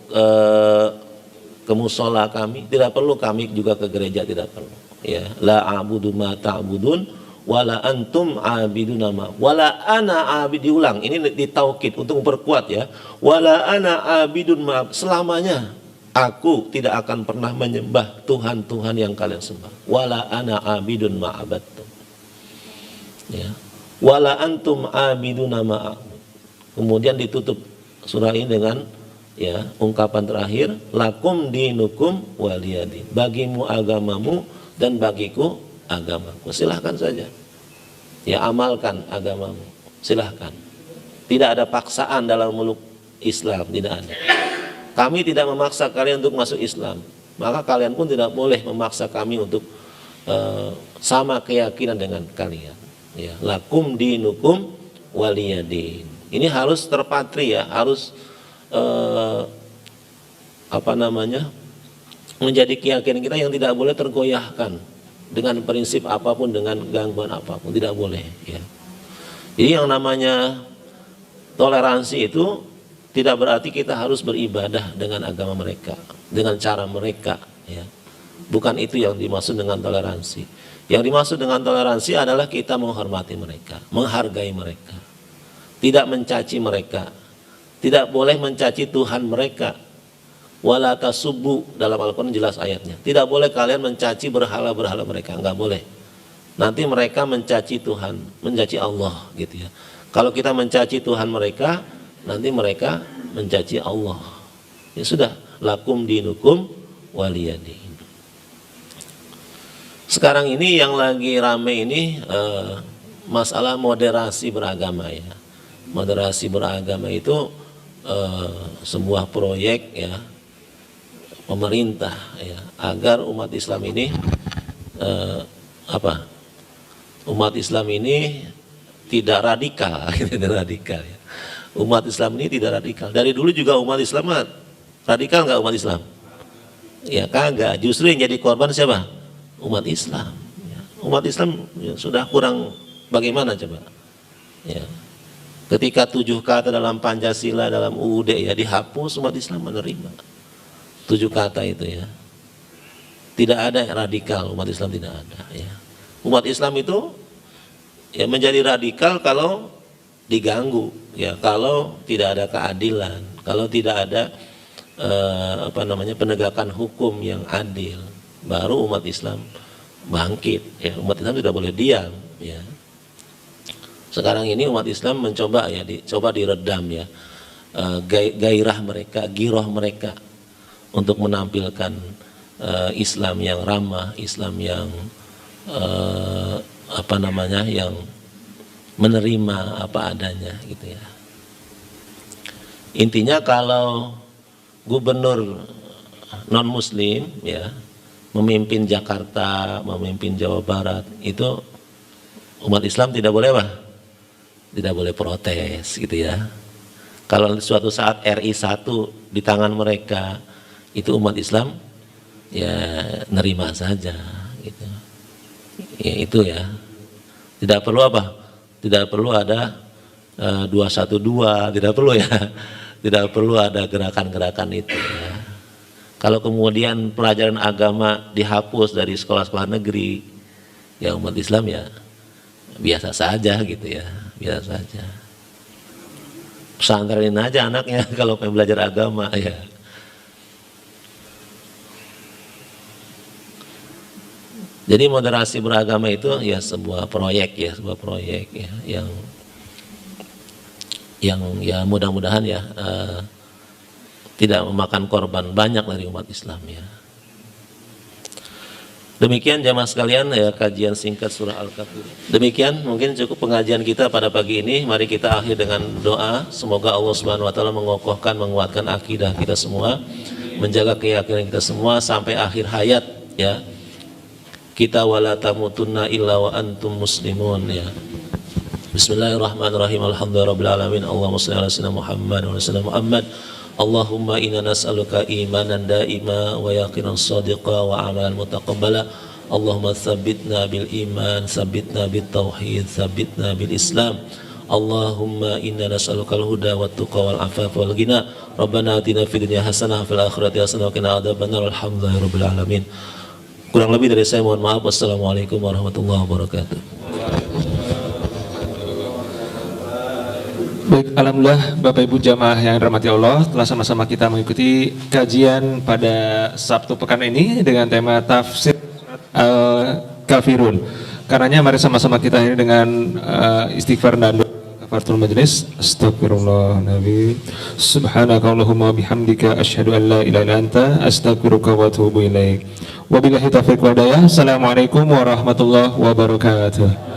ke musola kami, tidak perlu kami juga ke gereja, tidak perlu. Ya, la a'budu ma ta'budun. Wala antum abiduna ma, wala ana abid, diulang ini ditaukid untuk memperkuat ya, wala ana abidun ma, selamanya Aku tidak akan pernah menyembah Tuhan-Tuhan yang kalian sembah. Wala ana abidun ma'abattum. Ya. Wala antum abiduna ma'abud. Kemudian ditutup surah ini dengan ya ungkapan terakhir, lakum dinukum waliyadin. Bagimu agamamu dan bagiku agamaku. Silahkan saja. Ya, amalkan agamamu. Silahkan. Tidak ada paksaan dalam meluk Islam, tidak ada. Kami tidak memaksa kalian untuk masuk Islam, maka kalian pun tidak boleh memaksa kami untuk sama keyakinan dengan kalian. Ya, lakum dinukum waliyadin. Ini harus terpatri ya, harus menjadi keyakinan kita yang tidak boleh tergoyahkan dengan prinsip apapun, dengan gangguan apapun, tidak boleh. Ya. Jadi yang namanya toleransi itu tidak berarti kita harus beribadah dengan agama mereka, dengan cara mereka. Ya. Bukan itu yang dimaksud dengan toleransi. Yang dimaksud dengan toleransi adalah kita menghormati mereka, menghargai mereka, tidak mencaci mereka, tidak boleh mencaci Tuhan mereka. Wala tasubbu, dalam Al-Quran jelas ayatnya. Tidak boleh kalian mencaci berhala-berhala mereka, enggak boleh. Nanti mereka mencaci Tuhan, mencaci Allah gitu ya. Kalau kita mencaci Tuhan mereka, nanti mereka mencaci Allah. Ya sudah, lakum dinukum waliyadin. Sekarang ini yang lagi rame ini masalah moderasi beragama ya. Moderasi beragama itu sebuah proyek ya pemerintah ya, agar umat Islam ini umat Islam ini tidak radikal, tidak radikal ya. Umat Islam ini tidak radikal. Dari dulu juga umat Islam radikal nggak umat Islam? Ya kagak. Justru yang jadi korban siapa? Umat Islam. Ya. Umat Islam ya, sudah kurang bagaimana coba? Ya. Ketika 7 kata dalam Pancasila, dalam UUD ya dihapus, umat Islam menerima 7 kata itu ya. Tidak ada radikal, umat Islam tidak ada. Ya. Umat Islam itu ya menjadi radikal kalau diganggu ya, kalau tidak ada keadilan, kalau tidak ada penegakan hukum yang adil, baru umat Islam bangkit ya. Umat Islam tidak boleh diam ya. Sekarang ini umat Islam mencoba ya, dicoba diredam ya gairah mereka, giroh mereka untuk menampilkan Islam yang ramah, Islam yang yang menerima apa adanya gitu ya. Intinya kalau gubernur non muslim ya memimpin Jakarta, memimpin Jawa Barat, itu umat Islam tidak boleh apa? Tidak boleh protes gitu ya. Kalau suatu saat RI 1 di tangan mereka, itu umat Islam ya nerima saja gitu. Ya itu ya. Tidak perlu apa? Tidak perlu ada 212, tidak perlu ya. Tidak perlu ada gerakan-gerakan itu ya. Kalau kemudian pelajaran agama dihapus dari sekolah-sekolah negeri, ya umat Islam ya biasa saja gitu ya, biasa saja. Pesantrenin aja anaknya kalau pengen belajar agama ya. Jadi moderasi beragama itu ya sebuah proyek ya, yang ya mudah-mudahan ya tidak memakan korban banyak dari umat Islam ya. Demikian jamaah sekalian ya kajian singkat surah Al-Kafirun. Demikian mungkin cukup pengajian kita pada pagi ini. Mari kita akhir dengan doa. Semoga Allah Subhanahu wa taala mengokohkan, menguatkan akidah kita semua, menjaga keyakinan kita semua sampai akhir hayat ya. Kita wala tamutunna illa wa antum muslimun ya. Bismillahirrahmanirrahim. Alhamdulillahirabbil alamin. Allahumma shalli ala sayyidina Muhammad wa ala Muhammad. Allahumma inna nas'aluka imanan daima wa yaqinan shadiqa wa amalan mutaqabbala. Allahumma tsabbitna bil iman, tsabbitna bit tauhid, tsabbitna bil Islam. Allahumma inna nas'aluka al-huda wat tuqa wal afafa wal ghina. Rabbana atina fid dunya hasanah wa fil akhirati hasanah wa qina adzabannar. Alhamdulillahirabbil alamin. Kurang lebih dari saya mohon maaf. Wassalamualaikum warahmatullahi wabarakatuh. Baik, alhamdulillah Bapak Ibu jamaah yang dirahmati Allah, telah sama-sama kita mengikuti kajian pada Sabtu pekan ini dengan tema tafsir Al-Kafirun. Karenanya mari sama-sama kita akhiri dengan istighfar dan doa kafaratul majelis. Astagfirullah Nabi. Subhanakallahumma bihamdika asyhadu an la ilaha illa anta astaghfiruka wa atubu ilaik. Wabillahi taufiq wal hidayah. Assalamualaikum warahmatullahi wabarakatuh.